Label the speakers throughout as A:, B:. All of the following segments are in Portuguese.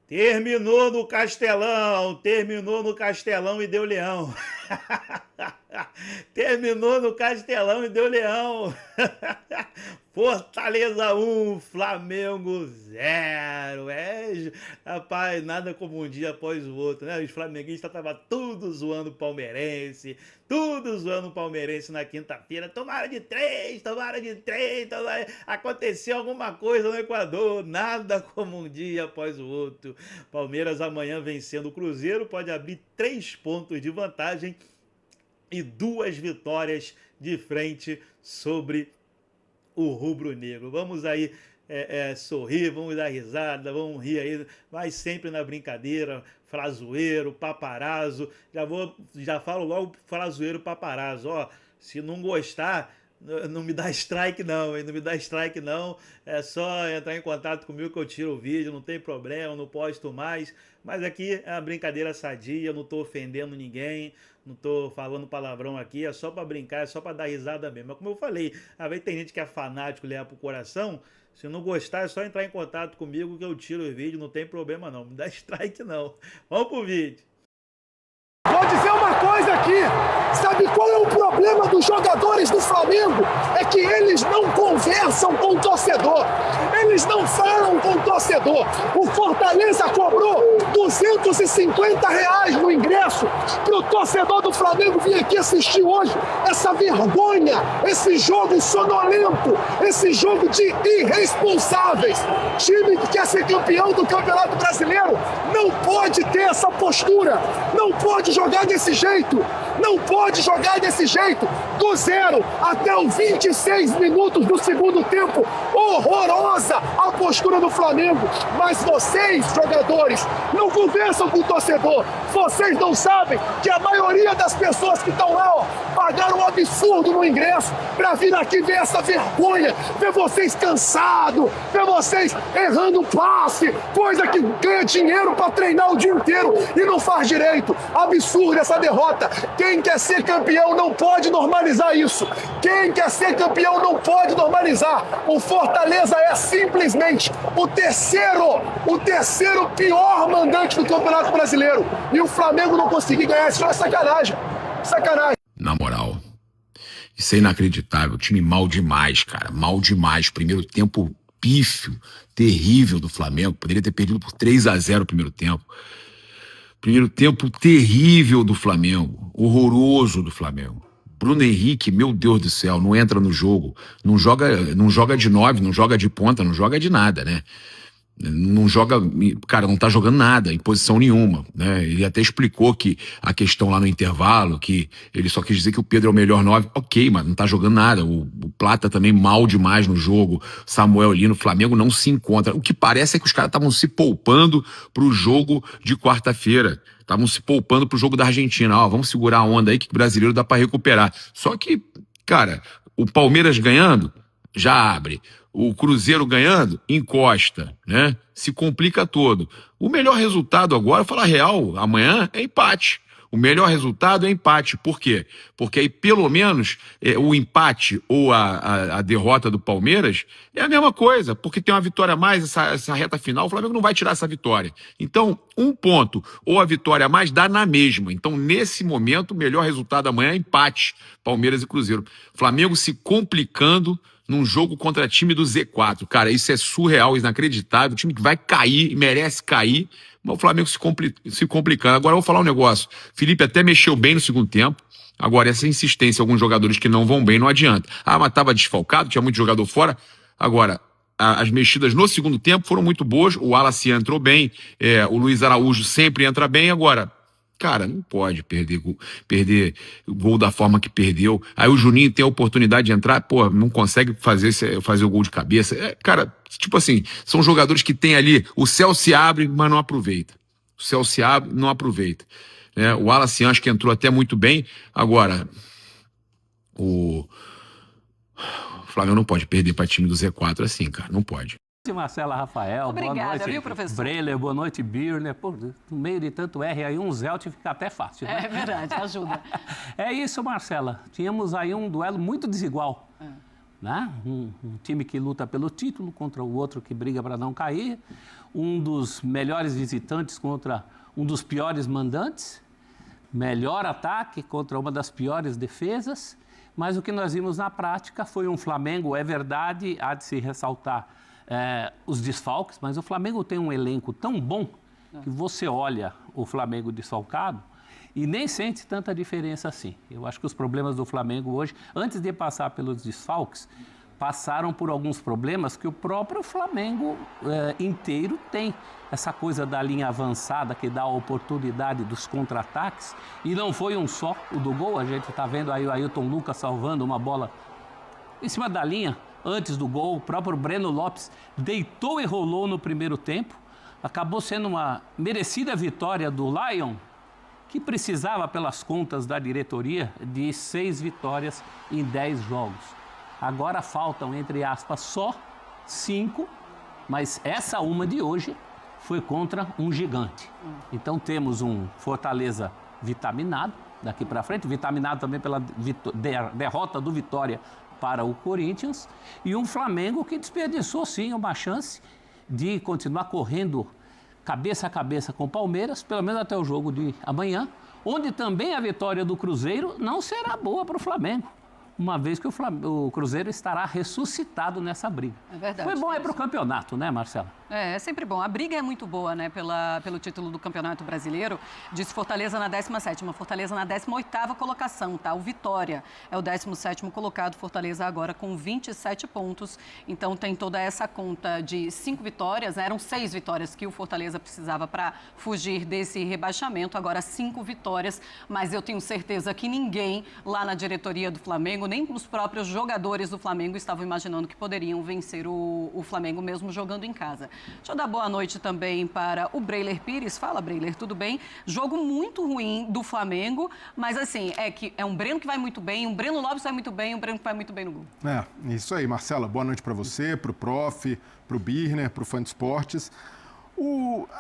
A: Terminou no Castelão e deu leão. Terminou no Castelão e deu leão. Fortaleza 1, Flamengo 0. Rapaz, nada como um dia após o outro, né? Os flamenguistas estavam tudo zoando o palmeirense, tudo zoando o palmeirense na quinta-feira. Tomaram de três. Aconteceu alguma coisa no Equador, nada como um dia após o outro. Palmeiras amanhã vencendo o Cruzeiro, pode abrir 3 pontos de vantagem e 2 vitórias de frente sobre o rubro-negro. Vamos aí sorrir, vamos dar risada, vamos rir aí, mas sempre na brincadeira, frazoeiro, paparazzo. Já falo logo frazoeiro, paparazzo. Ó, se não gostar, não me dá strike não, hein? Não me dá strike não. É só entrar em contato comigo que eu tiro o vídeo, não tem problema, não posto mais. Mas aqui é uma brincadeira sadia, não tô ofendendo ninguém, não tô falando palavrão aqui, é só para brincar, é só para dar risada mesmo. Mas como eu falei, às vezes tem gente que é fanático, leva pro coração. Se não gostar, é só entrar em contato comigo que eu tiro o vídeo, não tem problema não. Me dá strike não. Vamos pro vídeo.
B: Vou dizer uma coisa aqui, sabe qual é o problema dos jogadores do Flamengo? É que eles não conversam com o torcedor, eles não falam com o torcedor. O Fortaleza cobrou R$ 250 no ingresso para o torcedor do Flamengo vir aqui assistir hoje essa vergonha, esse jogo sonolento, esse jogo de irresponsáveis. Time que quer ser campeão do Campeonato Brasileiro não pode ter essa postura, não pode jogar desse jeito, não pode jogar desse jeito, do 0 até os 26 minutos do segundo tempo. Horrorosa a postura do Flamengo, mas vocês, jogadores, não conversam com o torcedor. Vocês não sabem que a maioria das pessoas que estão lá, ó, pagaram um absurdo no ingresso para vir aqui ver essa vergonha, ver vocês cansados, ver vocês errando passe, coisa que ganha dinheiro para treinar o dia inteiro e não faz direito. Absurda essa derrota. Quem quer ser campeão não pode normalizar isso. Quem quer ser campeão não pode normalizar. O Fortaleza é simplesmente o terceiro pior mandante do Campeonato Brasileiro. E o Flamengo não conseguir ganhar isso é sacanagem. Sacanagem.
C: Na moral, isso é inacreditável. Time mal demais, cara. Mal demais. Primeiro tempo pífio, terrível do Flamengo. Poderia ter perdido por 3-0 o primeiro tempo. Primeiro tempo terrível do Flamengo. Horroroso do Flamengo. Bruno Henrique, meu Deus do céu, não entra no jogo. Não joga de 9, não joga de ponta, não joga de nada, né? Não joga, cara, não tá jogando nada, em posição nenhuma, né? Ele até explicou que a questão lá no intervalo, que ele só quis dizer que o Pedro é o melhor 9, ok, mas não tá jogando nada. O Plata também mal demais no jogo, Samuel ali no Flamengo não se encontra. O que parece é que os caras estavam se poupando pro jogo de quarta-feira, estavam se poupando pro jogo da Argentina. Ó, vamos segurar a onda aí que o brasileiro dá pra recuperar. Só que, cara, o Palmeiras ganhando, já abre. O Cruzeiro ganhando, encosta, né? Se complica todo. O melhor resultado agora, falar real, amanhã é empate. O melhor resultado é empate. Por quê? Porque aí, pelo menos, o empate ou a derrota do Palmeiras é a mesma coisa, porque tem uma vitória a mais, essa reta final, o Flamengo não vai tirar essa vitória. Então, 1 ponto ou a vitória a mais dá na mesma. Então, nesse momento, o melhor resultado amanhã é empate, Palmeiras e Cruzeiro. Flamengo se complicando num jogo contra time do Z4. Cara, isso é surreal, inacreditável. O time que vai cair, merece cair, mas o Flamengo se complicando. Agora eu vou falar um negócio. Felipe até mexeu bem no segundo tempo. Agora, essa insistência, alguns jogadores que não vão bem, não adianta. Ah, mas estava desfalcado, tinha muito jogador fora. Agora, as mexidas no segundo tempo foram muito boas. O Wallace entrou bem, o Luiz Araújo sempre entra bem. Agora, cara, não pode perder gol da forma que perdeu. Aí o Juninho tem a oportunidade de entrar, pô, não consegue fazer o gol de cabeça. Cara, tipo assim, são jogadores que tem ali, o céu se abre, mas não aproveita. O céu se abre, não aproveita. O Wallace acho que entrou até muito bem. Agora, o Flamengo não pode perder para time do Z4 assim, cara, não pode.
D: Marcela Rafael,
E: obrigada,
D: boa noite,
E: viu, professor?
D: Breler, boa noite, Birner. Pô, no meio de tanto R aí, um Zelt fica até fácil, né?
E: É verdade, ajuda.
D: É isso, Marcela. Tínhamos aí um duelo muito desigual. Né? Um time que luta pelo título contra o outro que briga para não cair. um dos melhores visitantes contra um dos piores mandantes, melhor ataque contra uma das piores defesas, mas o que nós vimos na prática foi um Flamengo, é verdade, há de se ressaltar os desfalques, mas o Flamengo tem um elenco tão bom que você olha o Flamengo desfalcado e nem sente tanta diferença assim. Eu acho que os problemas do Flamengo hoje, antes de passar pelos desfalques, passaram por alguns problemas que o próprio Flamengo inteiro tem. Essa coisa da linha avançada que dá a oportunidade dos contra-ataques. E não foi um só o do gol. A gente está vendo aí o Ailton Lucas salvando uma bola em cima da linha antes do gol. O próprio Breno Lopes deitou e rolou no primeiro tempo. Acabou sendo uma merecida vitória do Lion, que precisava, pelas contas da diretoria, de 6 vitórias em 10 jogos. Agora faltam, entre aspas, só 5, mas essa uma de hoje foi contra um gigante. Então temos um Fortaleza vitaminado daqui para frente, vitaminado também pela derrota do Vitória para o Corinthians, e um Flamengo que desperdiçou sim uma chance de continuar correndo cabeça a cabeça com o Palmeiras, pelo menos até o jogo de amanhã, onde também a vitória do Cruzeiro não será boa para o Flamengo, uma vez que o Cruzeiro estará ressuscitado nessa briga.
E: É verdade.
D: Foi bom para o campeonato, né, Marcela?
E: É sempre bom. A briga é muito boa, né, pelo título do Campeonato Brasileiro. Disse Fortaleza na 17ª, Fortaleza na 18ª colocação, tá? O Vitória é o 17º colocado, Fortaleza agora com 27 pontos. Então tem toda essa conta de 5 vitórias, né? Eram 6 vitórias que o Fortaleza precisava para fugir desse rebaixamento, agora 5 vitórias, mas eu tenho certeza que ninguém lá na diretoria do Flamengo, nem os próprios jogadores do Flamengo estavam imaginando que poderiam vencer o Flamengo mesmo jogando em casa. Deixa eu dar boa noite também para o Breiler Pires. Fala, Breiler, tudo bem? Jogo muito ruim do Flamengo, mas assim, é um Breno que vai muito bem, um Breno Lopes vai muito bem, um Breno que vai muito bem no gol.
B: Isso aí, Marcela. Boa noite para você, para o Prof, para o Birner, para o Fã de Esportes.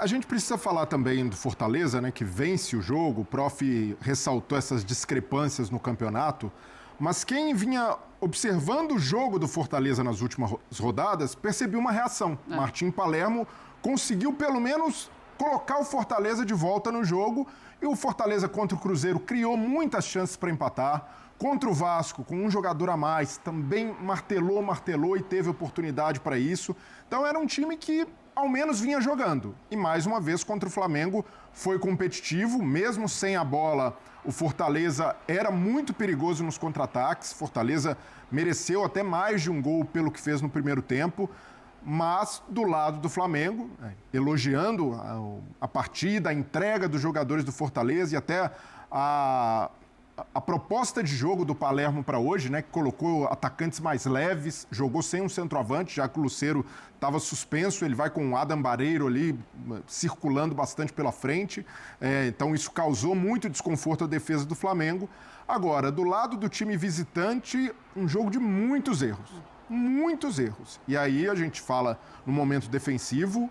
B: A gente precisa falar também do Fortaleza, né, que vence o jogo. O Prof ressaltou essas discrepâncias no campeonato, mas quem vinha observando o jogo do Fortaleza nas últimas rodadas percebeu uma reação. Martim Palermo conseguiu pelo menos colocar o Fortaleza de volta no jogo, e o Fortaleza contra o Cruzeiro criou muitas chances para empatar. Contra o Vasco, com um jogador a mais, também martelou e teve oportunidade para isso. Então era um time que ao menos vinha jogando. E mais uma vez contra o Flamengo foi competitivo, mesmo sem a bola. O Fortaleza era muito perigoso nos contra-ataques. Fortaleza mereceu até mais de um gol pelo que fez no primeiro tempo. Mas do lado do Flamengo, elogiando a partida, a entrega dos jogadores do Fortaleza e até a proposta de jogo do Palermo para hoje, né, que colocou atacantes mais leves, jogou sem um centroavante, já que o Lucero estava suspenso, ele vai com o Adam Barreiro ali circulando bastante pela frente, então isso causou muito desconforto à defesa do Flamengo. Agora, do lado do time visitante, um jogo de muitos erros. Muitos erros. E aí a gente fala no momento defensivo,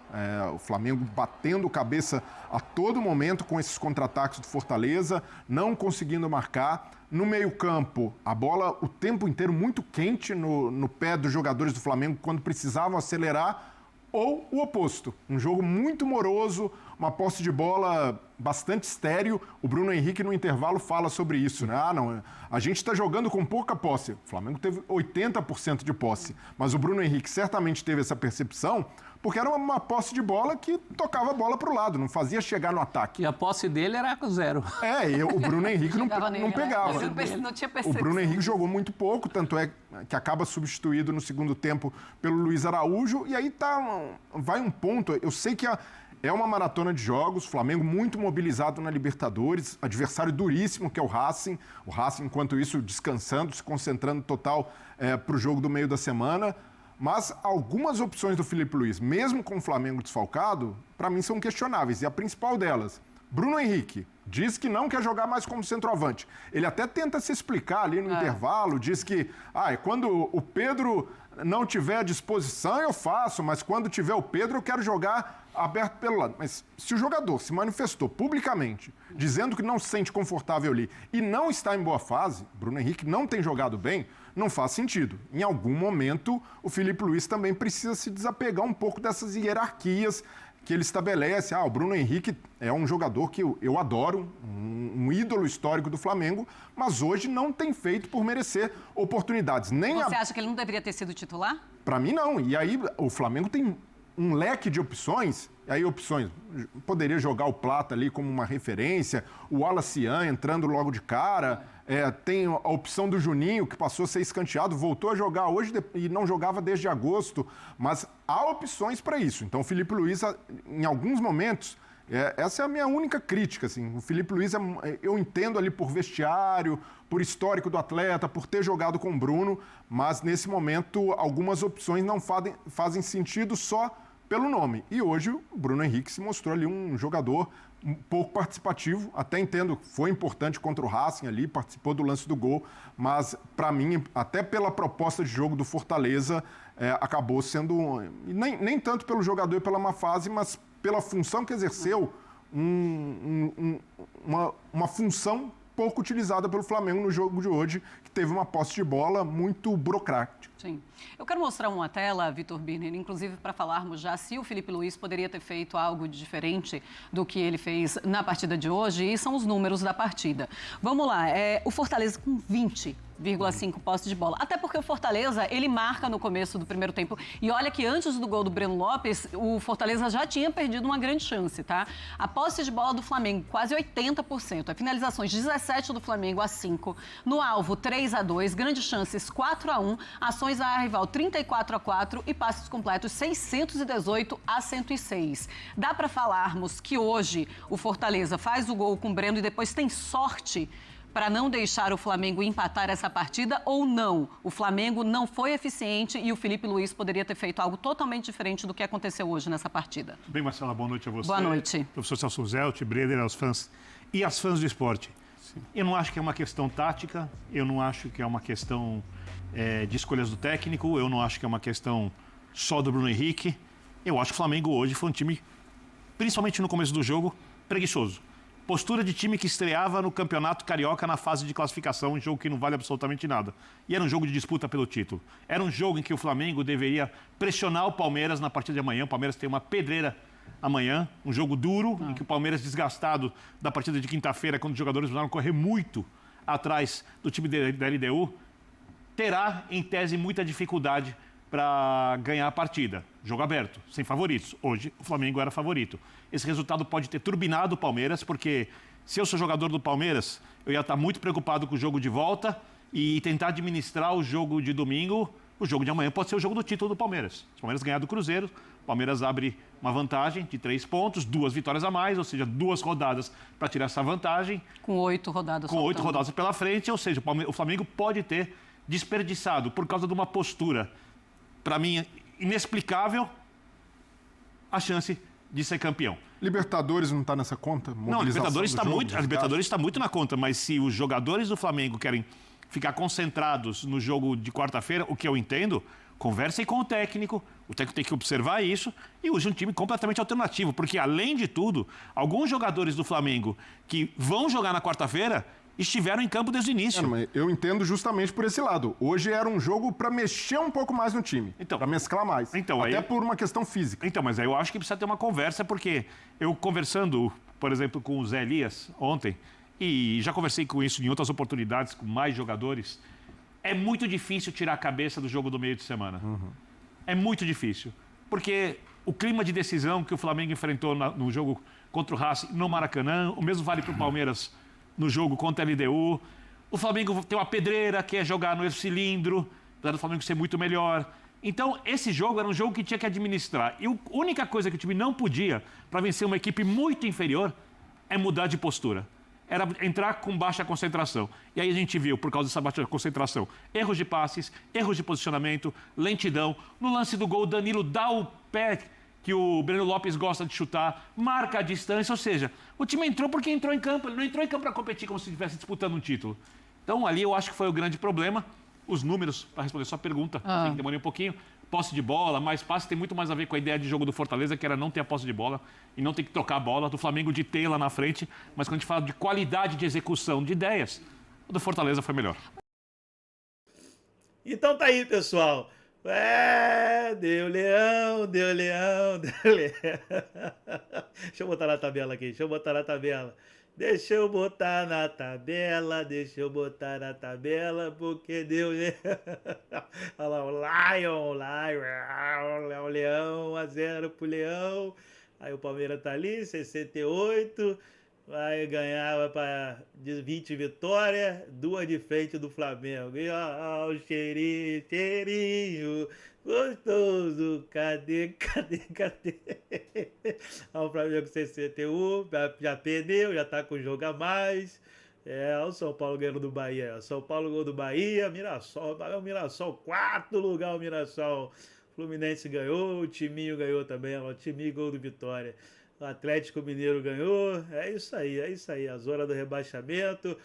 B: o Flamengo batendo cabeça a todo momento com esses contra-ataques do Fortaleza, não conseguindo marcar. No meio-campo, a bola o tempo inteiro muito quente no pé dos jogadores do Flamengo quando precisavam acelerar, ou o oposto. Um jogo muito moroso, uma posse de bola bastante estéril. O Bruno Henrique, no intervalo, fala sobre isso, né? A gente está jogando com pouca posse. O Flamengo teve 80% de posse. Mas o Bruno Henrique certamente teve essa percepção porque era uma posse de bola que tocava a bola para o lado, não fazia chegar no ataque.
D: E a posse dele era 0.
B: E o Bruno Henrique não pegava.
E: Não tinha percepção.
B: O Bruno Henrique jogou muito pouco, tanto é que acaba substituído no segundo tempo pelo Luiz Araújo. E aí vai um ponto, eu sei que é uma maratona de jogos, Flamengo muito mobilizado na Libertadores, adversário duríssimo que é o Racing. O Racing, enquanto isso, descansando, se concentrando total para o jogo do meio da semana. Mas algumas opções do Felipe Luiz, mesmo com o Flamengo desfalcado, para mim são questionáveis. E a principal delas, Bruno Henrique, diz que não quer jogar mais como centroavante. Ele até tenta se explicar ali no intervalo, diz que quando o Pedro não tiver à disposição eu faço, mas quando tiver o Pedro eu quero jogar aberto pelo lado. Mas se o jogador se manifestou publicamente, dizendo que não se sente confortável ali e não está em boa fase, Bruno Henrique não tem jogado bem, não faz sentido. Em algum momento, o Felipe Luiz também precisa se desapegar um pouco dessas hierarquias
F: que ele estabelece. O Bruno Henrique é um jogador que eu adoro, um ídolo histórico do Flamengo, mas hoje não tem feito por merecer oportunidades.
E: Você acha que ele não deveria ter sido titular?
F: Para mim, não. E aí o Flamengo tem um leque de opções. Poderia jogar o Plata ali como uma referência, o Wallacian entrando logo de cara, tem a opção do Juninho, que passou a ser escanteado, voltou a jogar hoje e não jogava desde agosto, mas há opções para isso. Então o Filipe Luís, em alguns momentos, essa é a minha única crítica, assim. O Filipe Luís, eu entendo ali por vestiário, por histórico do atleta, por ter jogado com o Bruno, mas nesse momento algumas opções não fazem sentido só pelo nome. E hoje o Bruno Henrique se mostrou ali um jogador um pouco participativo, até entendo, foi importante contra o Racing ali, participou do lance do gol, mas para mim, até pela proposta de jogo do Fortaleza, acabou sendo, nem tanto pelo jogador e pela má fase, mas pela função que exerceu, uma função pouco utilizada pelo Flamengo no jogo de hoje, que teve uma posse de bola muito burocrática.
E: Sim. Eu quero mostrar uma tela, Vitor Birner, inclusive para falarmos já se o Filipe Luís poderia ter feito algo diferente do que ele fez na partida de hoje, e são os números da partida. Vamos lá, o Fortaleza com 20,5 posses de bola. Até porque o Fortaleza, ele marca no começo do primeiro tempo. E olha que antes do gol do Breno Lopes, o Fortaleza já tinha perdido uma grande chance, tá? A posse de bola do Flamengo, quase 80%. A finalizações, 17 do Flamengo a 5. No alvo, 3-2. Grandes chances, 4-1. Ações a rival, 34-4. E passes completos, 618-106. Dá para falarmos que hoje o Fortaleza faz o gol com o Breno e depois tem sorte para não deixar o Flamengo empatar essa partida, ou não? O Flamengo não foi eficiente e o Filipe Luís poderia ter feito algo totalmente diferente do que aconteceu hoje nessa partida.
G: Bem, Marcela, boa noite a você.
E: Boa noite.
G: Professor Celso Zelt, Breder, aos fãs e às fãs do esporte. Sim. Eu não acho que é uma questão tática, eu não acho que é uma questão de escolhas do técnico, eu não acho que é uma questão só do Bruno Henrique. Eu acho que o Flamengo hoje foi um time, principalmente no começo do jogo, preguiçoso. Postura de time que estreava no Campeonato Carioca na fase de classificação, um jogo que não vale absolutamente nada. E era um jogo de disputa pelo título. Era um jogo em que o Flamengo deveria pressionar o Palmeiras na partida de amanhã. O Palmeiras tem uma pedreira amanhã, um jogo duro, em que o Palmeiras, desgastado da partida de quinta-feira, quando os jogadores precisaram correr muito atrás do time da LDU, terá, em tese, muita dificuldade para ganhar a partida. Jogo aberto, sem favoritos. Hoje, o Flamengo era favorito. Esse resultado pode ter turbinado o Palmeiras, porque se eu sou jogador do Palmeiras, eu ia estar muito preocupado com o jogo de volta e tentar administrar o jogo de domingo. O jogo de amanhã pode ser o jogo do título do Palmeiras. Se o Palmeiras ganhar do Cruzeiro, o Palmeiras abre uma vantagem de 3 pontos, 2 vitórias a mais, ou seja, 2 rodadas para tirar essa vantagem.
E: Com 8 rodadas.
G: Com 8 rodadas pela frente, ou seja, o Flamengo pode ter desperdiçado por causa de uma postura, para mim, inexplicável, a chance de ser campeão.
F: Libertadores não está nessa conta?
G: Não, a Libertadores está muito na conta, mas se os jogadores do Flamengo querem ficar concentrados no jogo de quarta-feira, o que eu entendo, conversem com o técnico tem que observar isso e use um time completamente alternativo, porque, além de tudo, alguns jogadores do Flamengo que vão jogar na quarta-feira estiveram em campo desde o início.
F: Mas eu entendo justamente por esse lado. Hoje era um jogo para mexer um pouco mais no time, para mesclar mais, até por uma questão física.
G: Então, mas aí eu acho que precisa ter uma conversa, porque eu conversando, por exemplo, com o Zé Elias ontem, e já conversei com isso em outras oportunidades, com mais jogadores, é muito difícil tirar a cabeça do jogo do meio de semana. É muito difícil, porque o clima de decisão que o Flamengo enfrentou no jogo contra o Racing no Maracanã, o mesmo vale para o Palmeiras no jogo contra a LDU. O Flamengo tem uma pedreira, que é jogar no cilindro, apesar do Flamengo ser muito melhor. Então, esse jogo era um jogo que tinha que administrar. E a única coisa que o time não podia, para vencer uma equipe muito inferior, é mudar de postura. Era entrar com baixa concentração. E aí a gente viu, por causa dessa baixa concentração, erros de passes, erros de posicionamento, lentidão. No lance do gol, o Danilo dá o pé que o Breno Lopes gosta de chutar, marca a distância, ou seja, o time entrou porque entrou em campo, ele não entrou em campo para competir como se estivesse disputando um título. Então, ali eu acho que foi o grande problema. Os números, para responder sua pergunta, demorei um pouquinho, posse de bola, mais passe, tem muito mais a ver com a ideia de jogo do Fortaleza, que era não ter a posse de bola e não ter que trocar a bola, do Flamengo de ter lá na frente, mas quando a gente fala de qualidade de execução de ideias, o do Fortaleza foi melhor.
A: Então tá aí, pessoal. Deu leão, deu leão, deu leão. Deixa eu botar na tabela aqui, deixa eu botar na tabela. Deixa eu botar na tabela, deixa eu botar na tabela, porque deu leão. Olha lá, o Leão, 1-0 pro Leão. Aí o Palmeiras tá ali, 68. Vai ganhar para 20 vitórias, 2 de frente do Flamengo. E ó, o cheirinho, cheirinho, gostoso. Cadê? Ó, o Flamengo 61, já perdeu, já tá com o jogo a mais. O São Paulo ganhando do Bahia. São Paulo ganhou do Bahia, Mirassol, o Mirassol, 4º lugar o Mirassol. Fluminense ganhou, o Timinho ganhou também, o Timinho gol do Vitória. O Atlético Mineiro ganhou. É isso aí. A zona do rebaixamento.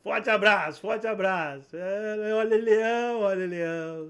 A: Forte abraço. Olha, Leão, olha, Leão.